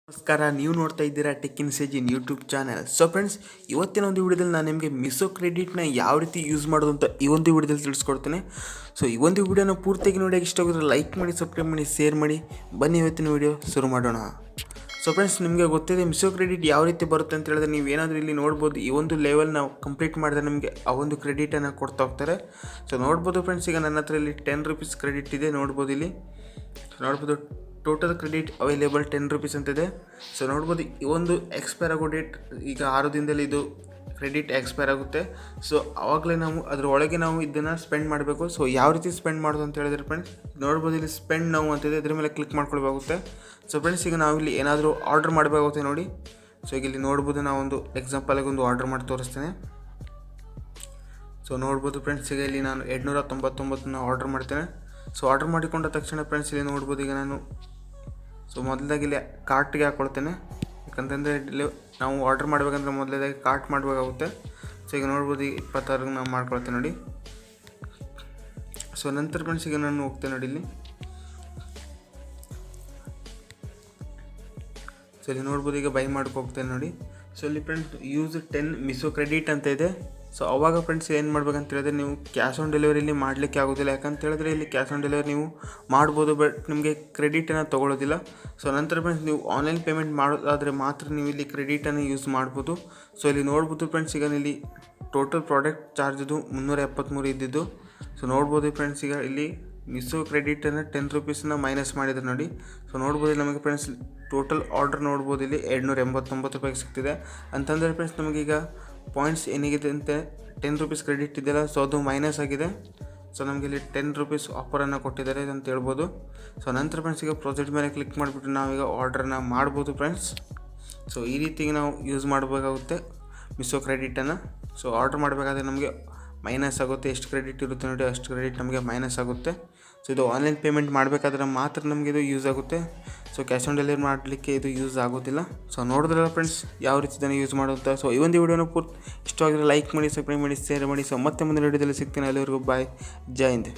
ನಮಸ್ಕಾರ, ನೀವು ನೋಡ್ತಾ ಇದ್ದೀರಾ ಟೆಕ್ ಇನ್ ಸೇಜಿನ್ ಯೂಟ್ಯೂಬ್ ಚಾನಲ್. ಸೊ ಫ್ರೆಂಡ್ಸ್, ಇವತ್ತಿನ ಒಂದು ವಿಡಿಯೋದಲ್ಲಿ ನಾನು ನಿಮಗೆ ಮಿಶೋ ಕ್ರೆಡಿಟ್ನ ಯಾವ ರೀತಿ ಯೂಸ್ ಮಾಡೋದು ಅಂತ ಈ ಒಂದು ವಿಡಿಯೋದಲ್ಲಿ ತಿಳಿಸ್ಕೊಡ್ತೇನೆ. ಸೊ ಈ ಒಂದು ವಿಡಿಯೋನ ಪೂರ್ತಿಯಾಗಿ ನೋಡಿ, ಇಷ್ಟ ಆಗಿದ್ರೆ ಲೈಕ್ ಮಾಡಿ, ಸಬ್ಸ್ಕ್ರೈಬ್ ಮಾಡಿ, ಶೇರ್ ಮಾಡಿ. ಬನ್ನಿ ಇವತ್ತಿನ ವಿಡಿಯೋ ಶುರು ಮಾಡೋಣ. ಸೊ ಫ್ರೆಂಡ್ಸ್, ನಿಮಗೆ ಗೊತ್ತಿದೆ ಮಿಶೋ ಕ್ರೆಡಿಟ್ ಯಾವ ರೀತಿ ಬರುತ್ತೆ ಅಂತ ಹೇಳಿದ್ರೆ, ನೀವು ಏನಾದರೂ ಇಲ್ಲಿ ನೋಡ್ಬೋದು, ಈ ಒಂದು ಲೆವೆಲ್ ನಾವು ಕಂಪ್ಲೀಟ್ ಮಾಡಿದ್ರೆ ನಮಗೆ ಆ ಒಂದು ಕ್ರೆಡಿಟನ್ನು ಕೊಡ್ತಾ ಹೋಗ್ತಾರೆ. ಸೊ ನೋಡ್ಬೋದು ಫ್ರೆಂಡ್ಸ್, ಈಗ ನನ್ನ ಹತ್ರ ಇಲ್ಲಿ 10 ರೂಪೀಸ್ ಕ್ರೆಡಿಟ್ ಇದೆ. ನೋಡ್ಬೋದು ಇಲ್ಲಿ ನೋಡ್ಬೋದು ಟೋಟಲ್ ಕ್ರೆಡಿಟ್ ಅವೈಲೇಬಲ್ 10 ರೂಪೀಸ್ ಅಂತಿದೆ. ಸೊ ನೋಡ್ಬೋದು, ಈ ಒಂದು ಎಕ್ಸ್ಪೈರ್ ಆಗೋ ಡೇಟ್ ಈಗ 6 ದಿನದಲ್ಲಿ ಇದು ಕ್ರೆಡಿಟ್ ಎಕ್ಸ್ಪೈರ್ ಆಗುತ್ತೆ. ಸೊ ಆವಾಗಲೇ ನಾವು ಅದರೊಳಗೆ ನಾವು ಇದನ್ನು ಸ್ಪೆಂಡ್ ಮಾಡಬೇಕು. ಸೊ ಯಾವ ರೀತಿ ಸ್ಪೆಂಡ್ ಮಾಡೋದು ಅಂತ ಹೇಳಿದ್ರೆ ಫ್ರೆಂಡ್ಸ್, ನೋಡ್ಬೋದು ಇಲ್ಲಿ ಸ್ಪೆಂಡ್ ನಾವು ಅಂತಿದೆ, ಇದ್ರ ಮೇಲೆ ಕ್ಲಿಕ್ ಮಾಡ್ಕೊಳ್ಬೇಕಾಗುತ್ತೆ. ಸೊ ಫ್ರೆಂಡ್ಸ್, ಈಗ ನಾವು ಇಲ್ಲಿ ಏನಾದರೂ ಆರ್ಡರ್ ಮಾಡಬೇಕಾಗುತ್ತೆ ನೋಡಿ. ಸೊ ಈಗ ಇಲ್ಲಿ ನೋಡ್ಬೋದು, ನಾವೊಂದು ಎಕ್ಸಾಂಪಲ್ಗೆ ಒಂದು ಆರ್ಡರ್ ಮಾಡಿ ತೋರಿಸ್ತೇನೆ. ಸೊ ನೋಡ್ಬೋದು ಫ್ರೆಂಡ್ಸ್, ಈಗ ಇಲ್ಲಿ ನಾನು 299 ಆರ್ಡರ್ ಮಾಡ್ತೇನೆ. ಸೊ ಆರ್ಡರ್ ಮಾಡಿಕೊಂಡ ತಕ್ಷಣ ಫ್ರೆಂಡ್ಸ್, ಇಲ್ಲಿ ನೋಡ್ಬೋದು, ಈಗ ನಾನು ಮೊದಲಾಗಿ ಇಲ್ಲಿ ಕಾರ್ಟ್ಗೆ ಹಾಕ್ಕೊಳ್ತೇನೆ. ಯಾಕಂತಂದರೆ ಇಲ್ಲಿ ನಾವು ಆರ್ಡರ್ ಮಾಡಬೇಕಂದ್ರೆ ಮೊದಲೇದಾಗಿ ಕಾರ್ಟ್ ಮಾಡಬೇಕಾಗುತ್ತೆ. ಸೊ ಈಗ ನೋಡ್ಬೋದು, 26 ನಾವು ಮಾಡ್ಕೊಳ್ತೇನೆ ನೋಡಿ. ಸೊ ನಂತರ ಫ್ರೆಂಡ್ಸ್, ಈಗ ನಾನು ಹೋಗ್ತೇನೆ ನೋಡಿ ಇಲ್ಲಿ. ಸೊ ಇಲ್ಲಿ ನೋಡ್ಬೋದು, ಈಗ ಬೈ ಹೋಗ್ತೇನೆ ನೋಡಿ. ಸೊ ಇಲ್ಲಿ ಫ್ರೆಂಡ್ಸ್, ಯೂಸ್ 10 ಮಿಶೋ ಕ್ರೆಡಿಟ್ ಅಂತ ಇದೆ. ಸೊ ಅವಾಗ ಫ್ರೆಂಡ್ಸ್ ಏನು ಮಾಡ್ಬೇಕಂತ ಹೇಳಿದ್ರೆ, ನೀವು ಕ್ಯಾಶ್ ಆನ್ ಡೆಲಿವರಿಲಿ ಮಾಡಲಿಕ್ಕೆ ಆಗೋದಿಲ್ಲ. ಯಾಕಂತ ಹೇಳಿದ್ರೆ ಇಲ್ಲಿ ಕ್ಯಾಶ್ ಆನ್ ಡೆಲಿವರಿ ನೀವು ಮಾಡ್ಬೋದು, ಬಟ್ ನಿಮಗೆ ಕ್ರೆಡಿಟನ್ನು ತೊಗೊಳ್ಳೋದಿಲ್ಲ. ಸೊ ನಂತರ ಫ್ರೆಂಡ್ಸ್, ನೀವು ಆನ್ಲೈನ್ ಪೇಮೆಂಟ್ ಮಾಡೋದಾದರೆ ಮಾತ್ರ ನೀವು ಇಲ್ಲಿ ಕ್ರೆಡಿಟನ್ನು ಯೂಸ್ ಮಾಡ್ಬೋದು. ಸೊ ಇಲ್ಲಿ ನೋಡ್ಬೋದು ಫ್ರೆಂಡ್ಸ್, ಈಗ ಇಲ್ಲಿ ಟೋಟಲ್ ಪ್ರಾಡಕ್ಟ್ ಚಾರ್ಜದು 373 ಇದ್ದಿದ್ದು. ಸೊ ನೋಡ್ಬೋದು ಫ್ರೆಂಡ್ಸ್, ಈಗ ಇಲ್ಲಿ ಮಿಶೋ ಕ್ರೆಡಿಟನ್ನು 10 ರೂಪೀಸನ್ನ ಮೈನಸ್ ಮಾಡಿದ್ರೆ ನೋಡಿ. ಸೊ ನೋಡ್ಬೋದು ನಮಗೆ ಫ್ರೆಂಡ್ಸ್, ಟೋಟಲ್ ಆರ್ಡರ್ ನೋಡ್ಬೋದು ಇಲ್ಲಿ 289 ರೂಪಾಯಿಗೆ ಸಿಗ್ತಿದೆ. ಅಂತಂದರೆ ಫ್ರೆಂಡ್ಸ್, ನಮಗೀಗ ಪಾಯಿಂಟ್ಸ್ ಏನಿಗಿದೆ ಅಂತೆ 10 ರೂಪೀಸ್ ಕ್ರೆಡಿಟ್ ಇದೆಯಲ್ಲ, ಸೊ ಅದು ಮೈನಸ್ ಆಗಿದೆ. ಸೊ ನಮಗೆ ಇಲ್ಲಿ 10 ರೂಪೀಸ್ ಆಫರನ್ನು ಕೊಟ್ಟಿದ್ದಾರೆ ಅಂತ ಹೇಳ್ಬೋದು. ಸೊ ನಂತರ ಫ್ರೆಂಡ್ಸ್, ಈಗ ಪ್ರಾಜೆಕ್ಟ್ ಮೇಲೆ ಕ್ಲಿಕ್ ಮಾಡಿಬಿಟ್ಟು ನಾವೀಗ ಆರ್ಡ್ರನ್ನ ಮಾಡ್ಬೋದು ಫ್ರೆಂಡ್ಸ್. ಸೊ ಈ ರೀತಿಗೆ ನಾವು ಯೂಸ್ ಮಾಡಬೇಕಾಗುತ್ತೆ ಮಿಶೋ ಕ್ರೆಡಿಟನ್ನು. ಸೊ ಆರ್ಡ್ರ್ ಮಾಡಬೇಕಾದ್ರೆ ನಮಗೆ ಮೈನಸ್ ಆಗುತ್ತೆ, ಎಷ್ಟು ಕ್ರೆಡಿಟ್ ಇರುತ್ತೆ ನೋಡಿ ಅಷ್ಟು ಕ್ರೆಡಿಟ್ ನಮಗೆ ಮೈನಸ್ ಆಗುತ್ತೆ. ಸೊ ಇದು ಆನ್ಲೈನ್ ಪೇಮೆಂಟ್ ಮಾಡಬೇಕಾದ್ರೆ ಮಾತ್ರ ನಮಗೆ ಇದು ಯೂಸ್ ಆಗುತ್ತೆ. ಸೊ ಕ್ಯಾಶ್ ಆನ್ ಡೆಲಿವರಿ ಮಾಡಲಿಕ್ಕೆ ಇದು ಯೂಸ್ ಆಗೋದಿಲ್ಲ. ಸೊ ನೋಡಿದ್ರಲ್ಲ ಫ್ರೆಂಡ್ಸ್, ಯಾವ ರೀತಿ ಇದನ್ನು ಯೂಸ್ ಮಾಡುತ್ತಾ. ಸೊ ಈ ಒಂದು ವಿಡಿಯೋನ ಇಷ್ಟವಾಗಿದ್ರೆ ಲೈಕ್ ಮಾಡಿ, ಸಬ್ಸ್ಕ್ರೈಬ್ ಮಾಡಿ, ಶೇರ್ ಮಾಡಿ. ಸೊ ಮತ್ತೆ ಮುಂದಿನ ವಿಡಿಯೋದಲ್ಲಿ ಸಿಗ್ತೀನಿ. ಅಲ್ಲಿವರೆಗೂ ಬಾಯ್, ಜೈ ಹಿಂದ್.